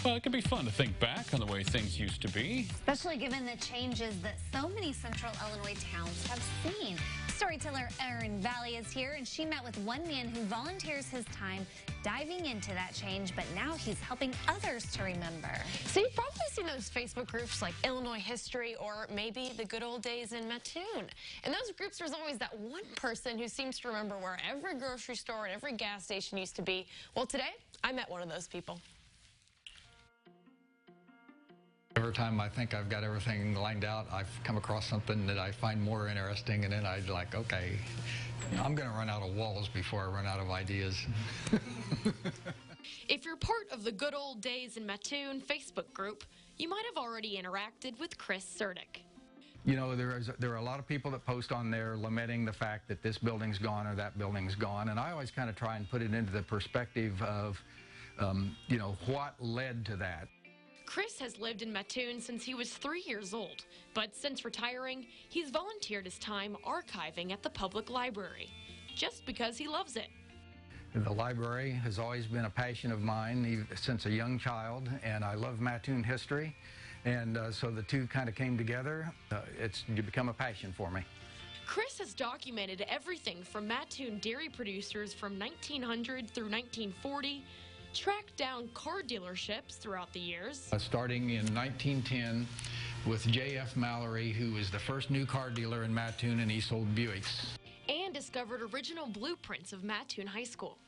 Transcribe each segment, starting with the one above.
Well, it can be fun to think back on the way things used to be. Especially given the changes that so many central Illinois towns have seen. Storyteller Erin Valle is here, and she met with one man who volunteers his time diving into that change, but now he's helping others to remember. So you've probably seen those Facebook groups like Illinois History or maybe the Good Old Days in Mattoon. In those groups, there's always that one person who seems to remember where every grocery store and every gas station used to be. Well, today, I met one of those people. Every time I think I've got everything lined out, I've come across something that I find more interesting, and then I'd like, okay, I'm going to run out of walls before I run out of ideas. If you're part of the Good Old Days in Mattoon Facebook group, you might have already interacted with Chris Serdick. You know, there are a lot of people that post on there lamenting the fact that this building's gone or that building's gone, and I always kind of try and put it into the perspective of, you know, what led to that. Chris has lived in Mattoon since he was 3 years old, but since retiring, he's volunteered his time archiving at the public library, just because he loves it. The library has always been a passion of mine since a young child, and I love Mattoon history, and so the two kind of came together. It's become a passion for me. Chris has documented everything from Mattoon dairy producers from 1900 through 1940, tracked down car dealerships throughout the years. Starting in 1910 with J.F. Mallory, who was the first new car dealer in Mattoon, and he sold Buicks. And discovered original blueprints of Mattoon High School.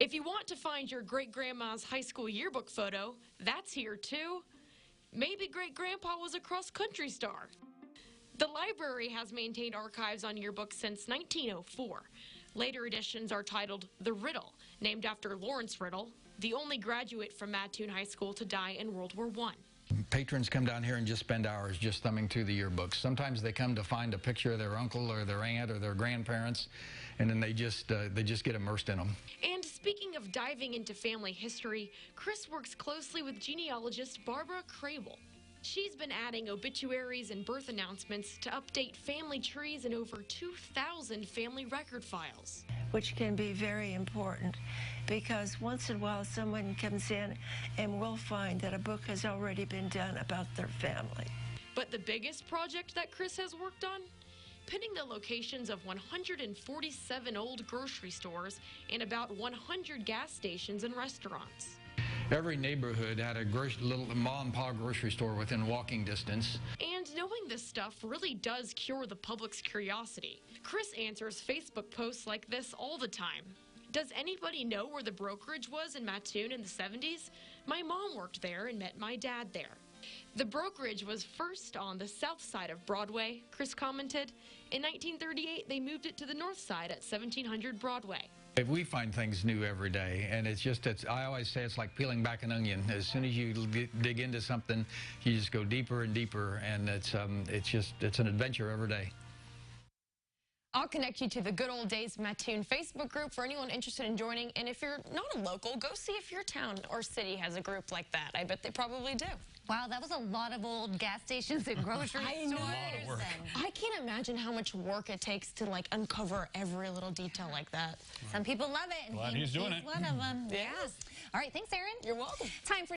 If you want to find your great-grandma's high school yearbook photo, that's here too. Maybe great-grandpa was a cross-country star. The library has maintained archives on yearbooks since 1904. Later editions are titled The Riddle, named after Lawrence Riddle, the only graduate from Mattoon High School to die in World War I. Patrons come down here and just spend hours just thumbing through the yearbooks. Sometimes they come to find a picture of their uncle or their aunt or their grandparents, and then they just get immersed in them. And speaking of diving into family history, Chris works closely with genealogist Barbara Crable. She's been adding obituaries and birth announcements to update family trees in over 2,000 family record files. Which can be very important, because once in a while someone comes in and we'll find that a book has already been done about their family. But the biggest project that Chris has worked on? Pinning the locations of 147 old grocery stores and about 100 gas stations and restaurants. Every neighborhood had a little mom-and-pop grocery store within walking distance. And knowing this stuff really does cure the public's curiosity. Chris answers Facebook posts like this all the time. Does anybody know where the brokerage was in Mattoon in the 70s? My mom worked there and met my dad there. The brokerage was first on the south side of Broadway, Chris commented. In 1938, they moved it to the north side at 1700 Broadway. We find things new every day, and I always say it's like peeling back an onion. As soon as you dig into something, you just go deeper and deeper, and it's an adventure every day. I'll connect you to the Good Old Days Mattoon Facebook group for anyone interested in joining. And if you're not a local, go see if your town or city has a group like that. I bet they probably do. Wow, that was a lot of old gas stations and grocery stores. I can't imagine how much work it takes to like uncover every little detail like that. Some people love it. Glad he's doing it. One of them. Yes. All right, thanks, Erin. You're welcome. Time for